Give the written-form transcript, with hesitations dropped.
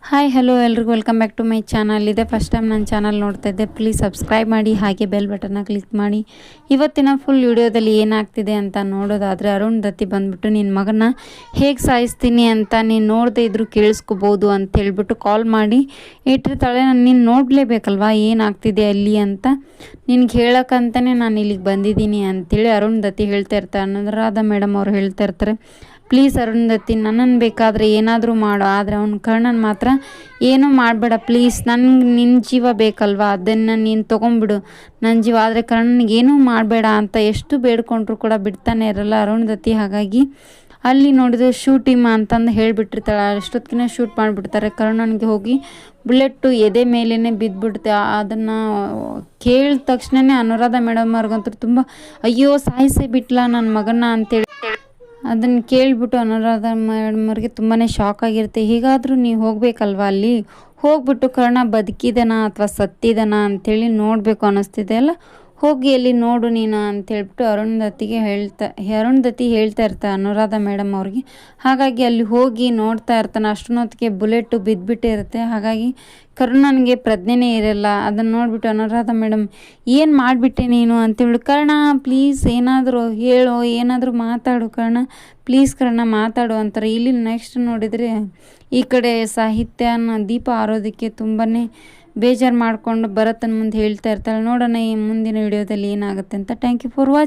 Hi hello ಎಲ್ರಿಗೂ welcome back to my channel. ಇದೆ first time ನನ್ನ ಚಾನಲ್ ನೋಡ್ತಾ ಇದ್ದೆ, ಪ್ಲೀಸ್ ಸಬ್ಸ್ಕ್ರೈಬ್ ಮಾಡಿ, ಹಾಗೆ ಬೆಲ್ ಬಟನ್ನ ಕ್ಲಿಕ್ ಮಾಡಿ. ಇವತ್ತಿನ ಫುಲ್ ವಿಡಿಯೋದಲ್ಲಿ ಏನಾಗ್ತಿದೆ ಅಂತ ನೋಡೋದಾದರೆ, ಅರುಂಧತಿ ಬಂದ್ಬಿಟ್ಟು ನಿನ್ನ ಮಗನ ಹೇಗೆ ಸಾಯಿಸ್ತೀನಿ ಅಂತ ನೀನು ನೋಡದೇ ಇದ್ರೂ ಕೇಳಿಸ್ಕೋಬೋದು ಅಂತ ಹೇಳ್ಬಿಟ್ಟು ಕಾಲ್ ಮಾಡಿ ಇಟ್ಟಿರ್ತಾಳೆ. ನೀನು ನೋಡಲೇಬೇಕಲ್ವಾ ಏನಾಗ್ತಿದೆ ಅಲ್ಲಿ ಅಂತ, ನಿನ್ಗೆ ಹೇಳೋಕ್ಕಂತಲೇ ನಾನು ಇಲ್ಲಿಗೆ ಬಂದಿದ್ದೀನಿ ಅಂಥೇಳಿ ಅರುಂಧತಿ ಹೇಳ್ತಾ ಇರ್ತಾರೆ. ಅನುರಾಧ ಮೇಡಮ್ ಅವರು ಹೇಳ್ತಾ ಇರ್ತಾರೆ, ಪ್ಲೀಸ್ ಅರುಂಧತಿ ನನ್ನನ್ನು ಬೇಕಾದರೆ ಏನಾದರೂ ಮಾಡು, ಆದರೆ ಅವ್ನ ಕರ್ಣನ್ ಮಾತ್ರ ಏನೂ ಮಾಡಬೇಡ ಪ್ಲೀಸ್, ನನಗೆ ನಿನ್ನ ಜೀವ ಬೇಕಲ್ವಾ, ಅದನ್ನು ನೀನು ತೊಗೊಂಬಿಡು ನನ್ನ ಜೀವ, ಆದರೆ ಕರ್ಣನಿಗೆ ಏನೂ ಮಾಡಬೇಡ ಅಂತ ಎಷ್ಟು ಬೇಡ್ಕೊಂಡ್ರು ಕೂಡ ಬಿಡ್ತಾನೆ ಇರಲ್ಲ ಅರುಂಧತಿ. ಹಾಗಾಗಿ ಅಲ್ಲಿ ನೋಡಿದ್ರೆ ಶೂಟಿಂಗ್ ಅಂತಂದು ಹೇಳಿಬಿಟ್ಟಿರ್ತಾಳೆ. ಅಷ್ಟೊತ್ತಿಗೆ ಶೂಟ್ ಮಾಡಿಬಿಡ್ತಾರೆ. ಕರ್ಣನಿಗೆ ಹೋಗಿ ಬುಲೆಟ್ಟು ಎದೆ ಮೇಲೇ ಬಿದ್ದುಬಿಡುತ್ತೆ. ಅದನ್ನು ಕೇಳಿದ ತಕ್ಷಣವೇ ಅನುರಾಧ ಮೇಡಮ್ ಅವ್ರಿಗಂತೂ ತುಂಬ ಅಯ್ಯೋ ಸಾಯಿಸೇ ಬಿಟ್ಲ ನನ್ನ ಮಗನ ಅಂತೇಳಿ ಅದನ್ನು ಕೇಳಿಬಿಟ್ಟು ಅನುರಾಧ ಮೇಡಮ್ರಿಗೆ ತುಂಬಾ ಶಾಕ್ ಆಗಿರುತ್ತೆ. ಹೀಗಾದರೂ ನೀವು ಹೋಗಬೇಕಲ್ವ, ಅಲ್ಲಿ ಹೋಗ್ಬಿಟ್ಟು ಕರ್ಣ ಬದುಕಿದನಾ ಅಥವಾ ಸತ್ತಿದನಾ ಅಂಥೇಳಿ ನೋಡಬೇಕು ಅನ್ನಿಸ್ತಿದೆ ಅಲ್ಲ, ಹೋಗಿ ಅಲ್ಲಿ ನೋಡು ನೀನು ಅಂಥೇಳ್ಬಿಟ್ಟು ಅರುಂಧತಿ ಹೇಳ್ತಾ ಇರ್ತಾರೆ ಅನುರಾಧ ಮೇಡಮ್ ಅವ್ರಿಗೆ. ಹಾಗಾಗಿ ಅಲ್ಲಿ ಹೋಗಿ ನೋಡ್ತಾ ಇರ್ತಾನೆ. ಅಷ್ಟೊತ್ತಿಗೆ ಬುಲೆಟು ಬಿದ್ದುಬಿಟ್ಟಿರುತ್ತೆ. ಹಾಗಾಗಿ ಕರ್ಣನಿಗೆ ಪ್ರಜ್ಞೆನೇ ಇರಲ್ಲ. ಅದನ್ನು ನೋಡಿಬಿಟ್ಟು ಅನುರಾಧ ಮೇಡಮ್ ಏನು ಮಾಡಿಬಿಟ್ಟೆ ನೀನು ಅಂತೇಳಿ, ಕರ್ಣ ಪ್ಲೀಸ್ ಏನಾದರೂ ಹೇಳು, ಏನಾದರೂ ಮಾತಾಡು ಕರ್ಣ, ಪ್ಲೀಸ್ ಕರ್ಣ ಮಾತಾಡು ಅಂತಾರೆ. ಇಲ್ಲಿ ನೆಕ್ಸ್ಟ್ ನೋಡಿದರೆ ಈ ಕಡೆ ಸಾಹಿತ್ಯನ ದೀಪ ಆರೋದಕ್ಕೆ ತುಂಬಾ ಬೇಜಾರು ಮಾಡಿಕೊಂಡು ಭರತನ ಮುಂದೆ ಹೇಳ್ತಾ ಇರ್ತಾಳೆ. ನೋಡೋಣ ಈ ಮುಂದಿನ ವಿಡಿಯೋದಲ್ಲಿ ಏನಾಗುತ್ತೆ ಅಂತ. Thank you for watching.